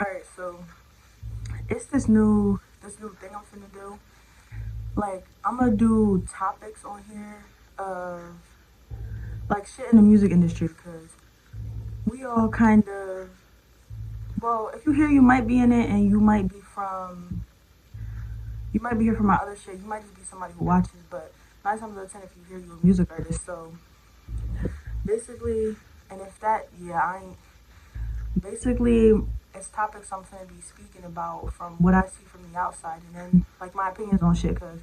Alright, so it's this new thing I'm finna do. Like I'm gonna do topics on here of like shit in the music industry because we all kind of, well, if you hear you might be in it and you might be here from my other shit. You might just be somebody who watches, but 9 times out of 10 if you hear you're a music artist. So basically, and if that, yeah, I ain't. Basically, it's topics I'm gonna be speaking about from what I see from the outside, and then like my opinions on shit. Cause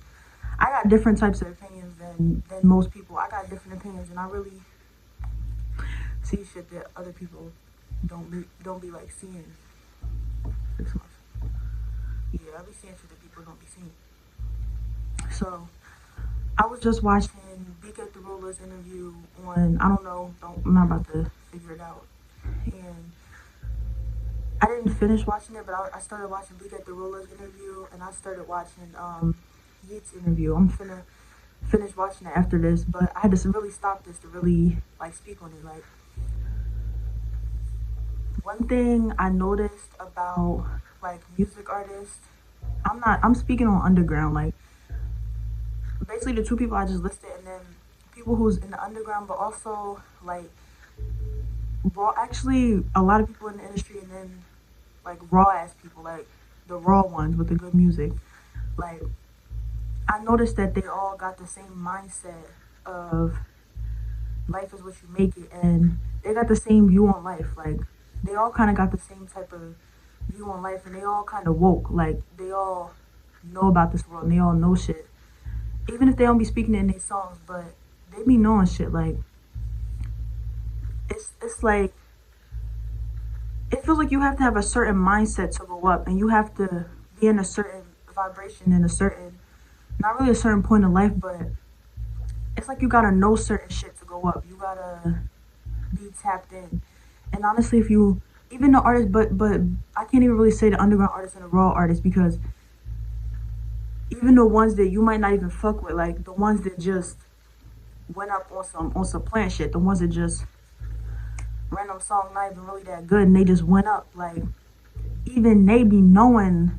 I got different types of opinions than most people. I got different opinions, and I really see shit that other people don't be like seeing. 6 months. Yeah, I be seeing shit that people don't be seeing. So I was just watching Beak at the Ruler's interview on, I don't know, I'm not about to figure it out. And I didn't finish watching it, but I started watching Beak at the Ruler's interview, and I started watching Yeat's interview. I'm finna finish watching it after this, but I had to really stop this to really like speak on it. Like one thing I noticed about like music artists, I'm speaking on underground, like basically the two people I just listed, and then people who's in the underground, but also like raw, actually a lot of people in the industry, and then like raw ass people, like the raw ones with the good music. Like I noticed that they all got the same mindset of life is what you make it, and they got the same view on life. Like they all kind of got the same type of view on life, and they all kind of woke. Like they all know about this world, and they all know shit, even if they don't be speaking it in their songs, but they be knowing shit. Like it's like it feels like you have to have a certain mindset to go up, and you have to be in a certain vibration in a certain, not really a certain point in life, but it's like you gotta know certain shit to go up. You gotta be tapped in. And honestly, if you, even the artists, but I can't even really say the underground artists and the raw artists, because even the ones that you might not even fuck with, like the ones that just went up on some plant shit, the ones that just random song not even really that good and they just went up, like even they be knowing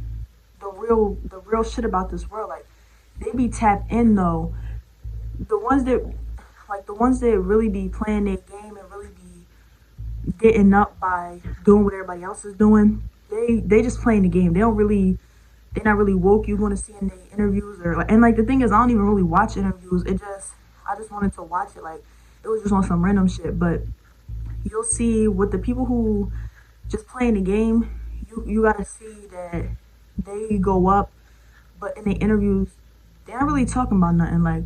the real shit about this world. Like they be tapped in though. The ones that really be playing their game and really be getting up by doing what everybody else is doing, they just playing the game. They're not really woke. You want to see in the interviews, and like the thing is, I don't even really watch interviews. I just wanted to watch it. Like it was just on some random shit. But you'll see with the people who just playing the game, you gotta see that they go up, but in the interviews, they're not really talking about nothing. Like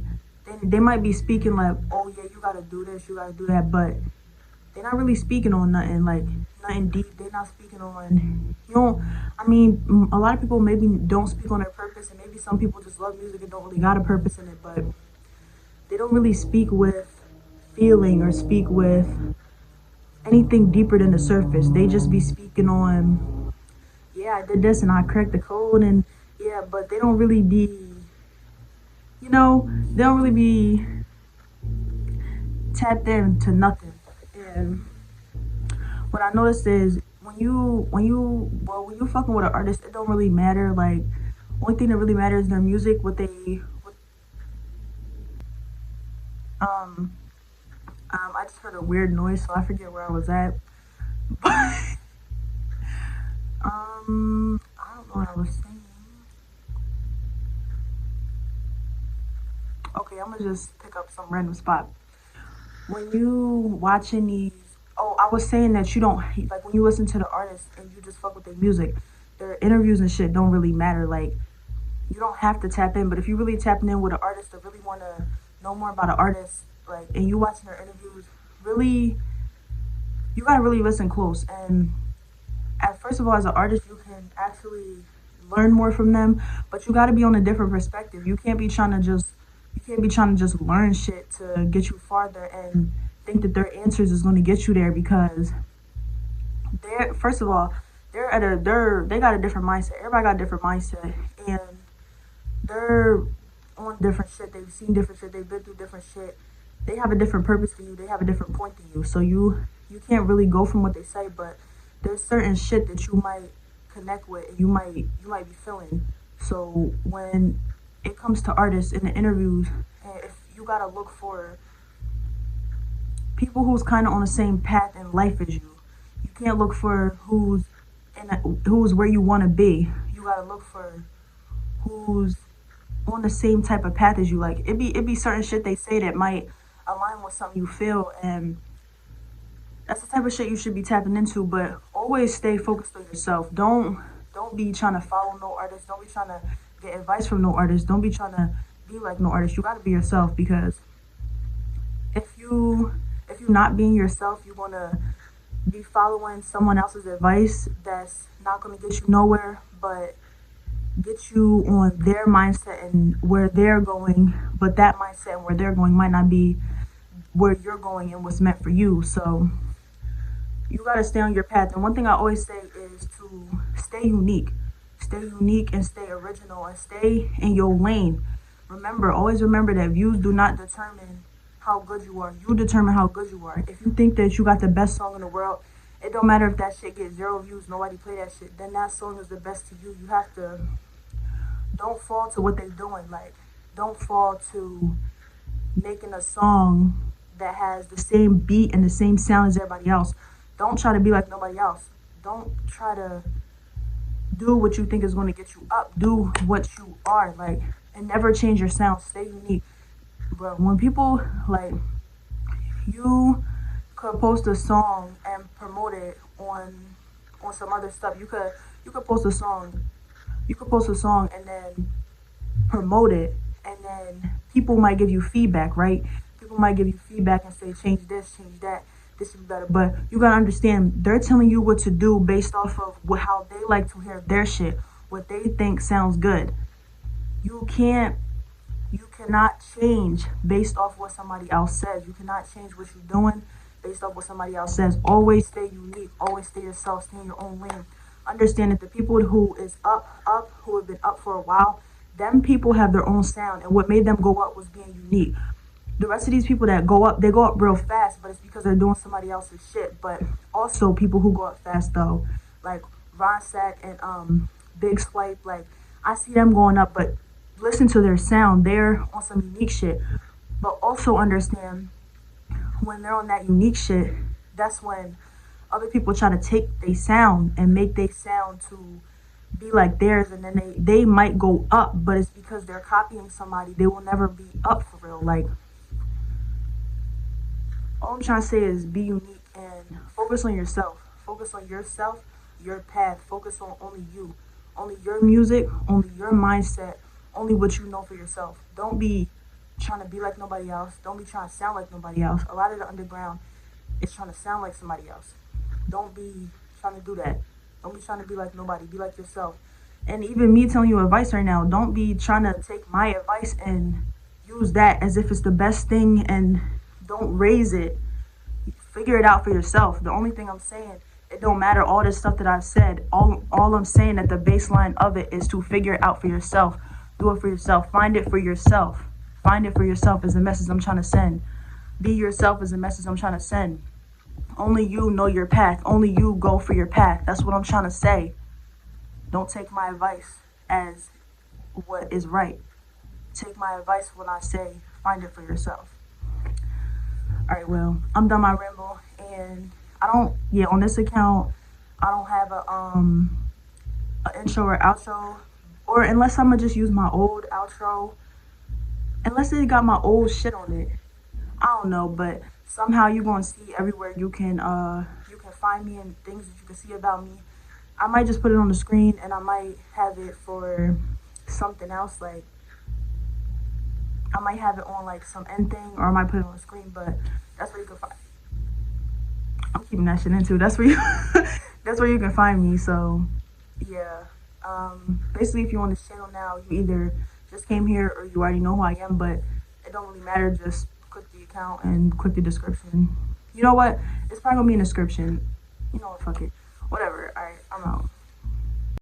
they might be speaking like, oh yeah, you gotta do this, you gotta do that, but they're not really speaking on nothing, like nothing deep. They're not speaking on, I mean, a lot of people maybe don't speak on their purpose, and maybe some people just love music and don't really got a purpose in it, but they don't really speak with feeling or speak with anything deeper than the surface. They just be speaking on, yeah, I did this and I cracked the code, and yeah, but they don't really be, they don't really be tapped into nothing. And what I noticed is when you fucking with an artist, it don't really matter. Like only thing that really matters is their music, um I just heard a weird noise, so I forget where I was at. But I don't know what I was saying. Okay, I'm gonna just pick up some random spot. When you watching these, oh, I was saying that you don't, like when you listen to the artist and you just fuck with their music, their interviews and shit don't really matter. Like you don't have to tap in, but if you really tapping in with an artist that really want to know more about an artist, like, and you watching their interviews, really, you gotta really listen close. And first of all, as an artist, you can actually learn more from them, but you gotta be on a different perspective. You can't be trying to just learn shit to get you farther and think that their answers is going to get you there, because they're, first of all, they got a different mindset. Everybody got a different mindset, and they're on different shit. They've seen different shit. They've been through different shit. They have a different purpose than you. They have a different point than you. So you can't really go from what they say, but there's certain shit that you might connect with and you might be feeling. So when it comes to artists in the interviews, if you gotta look for people who's kind of on the same path in life as you. You can't look for who's where you want to be. You gotta look for who's on the same type of path as you. Like it be certain shit they say that might align with something you feel, and that's the type of shit you should be tapping into. But always stay focused on yourself. Don't be trying to follow no artist. Don't be trying to get advice from no artist. Don't be trying to be like no artist. You gotta be yourself, because if you're not being yourself, you're gonna be following someone else's advice that's not gonna get you nowhere, but get you on their mindset and where they're going. But that mindset and where they're going might not be where you're going and what's meant for you. So you gotta stay on your path. And one thing I always say is to stay unique. Stay unique and stay original and stay in your lane. Always remember that views do not determine how good you are. You determine how good you are. If you think that you got the best song in the world, it don't matter if that shit gets 0 views, nobody play that shit, then that song is the best to you. You have to, don't fall to what they're doing. Like, don't fall to making a song that has the same beat and the same sound as everybody else. Don't try to be like nobody else. Don't try to do what you think is going to get you up. Do what you are, like, and never change your sound. Stay unique. But when people, like, you could post a song and promote it on some other stuff. You could post a song. You could post a song and then promote it, and then people might give you feedback, right? People might give you feedback and say, change this, change that, this is better. But you gotta understand, they're telling you what to do based off of how they like to hear their shit, what they think sounds good. You cannot change based off what somebody else says. You cannot change what you're doing based off what somebody else says. Always stay unique. Always stay yourself. Stay in your own lane. Understand that the people who is up, who have been up for a while, them people have their own sound, and what made them go up was being unique. The rest of these people that go up, they go up real fast, but it's because they're doing somebody else's shit. But also people who go up fast though, like Ron Sack and Big Swipe, like I see them going up, but listen to their sound. They're on some unique shit. But also understand, when they're on that unique shit, that's when other people try to take their sound and make their sound to be like theirs, and then they might go up, but it's because they're copying somebody. They will never be up for real. Like, all I'm trying to say is be unique and focus on yourself. Focus on yourself, your path. Focus on only you, only your music, only your mindset, only what you know for yourself. Don't be trying to be like nobody else. Don't be trying to sound like nobody else. A lot of the underground is trying to sound like somebody else. Don't be trying to do that. Don't be trying to be like nobody. Be like yourself. And even me telling you advice right now, don't be trying to take my advice and use that as if it's the best thing, and don't raise it. Figure it out for yourself. The only thing I'm saying, it don't matter all this stuff that I've said. All I'm saying at the baseline of it is to figure it out for yourself. Do it for yourself. Find it for yourself. Find it for yourself is the message I'm trying to send. Be yourself is the message I'm trying to send. Only you know your path. Only you go for your path. That's what I'm trying to say. Don't take my advice as what is right. Take my advice when I say find it for yourself. Alright, well, I'm done my ramble, and on this account, I don't have a intro or outro, or unless I'm gonna just use my old outro, unless it got my old shit on it. I don't know, but somehow you're gonna see everywhere you can find me and things that you can see about me. I might just put it on the screen, and I might have it for something else, like I might have it on like some end thing, or I might put it on the screen, but that's where you can find. I'm keeping that shit in too. That's where you that's where you can find me. So yeah. Basically, if you're on this channel now, you either just came here or you already know who I am, but it don't really matter. Just click the account and click the description. You know what? It's probably gonna be in the description. You know what? Fuck it. Whatever. Alright, I'm out.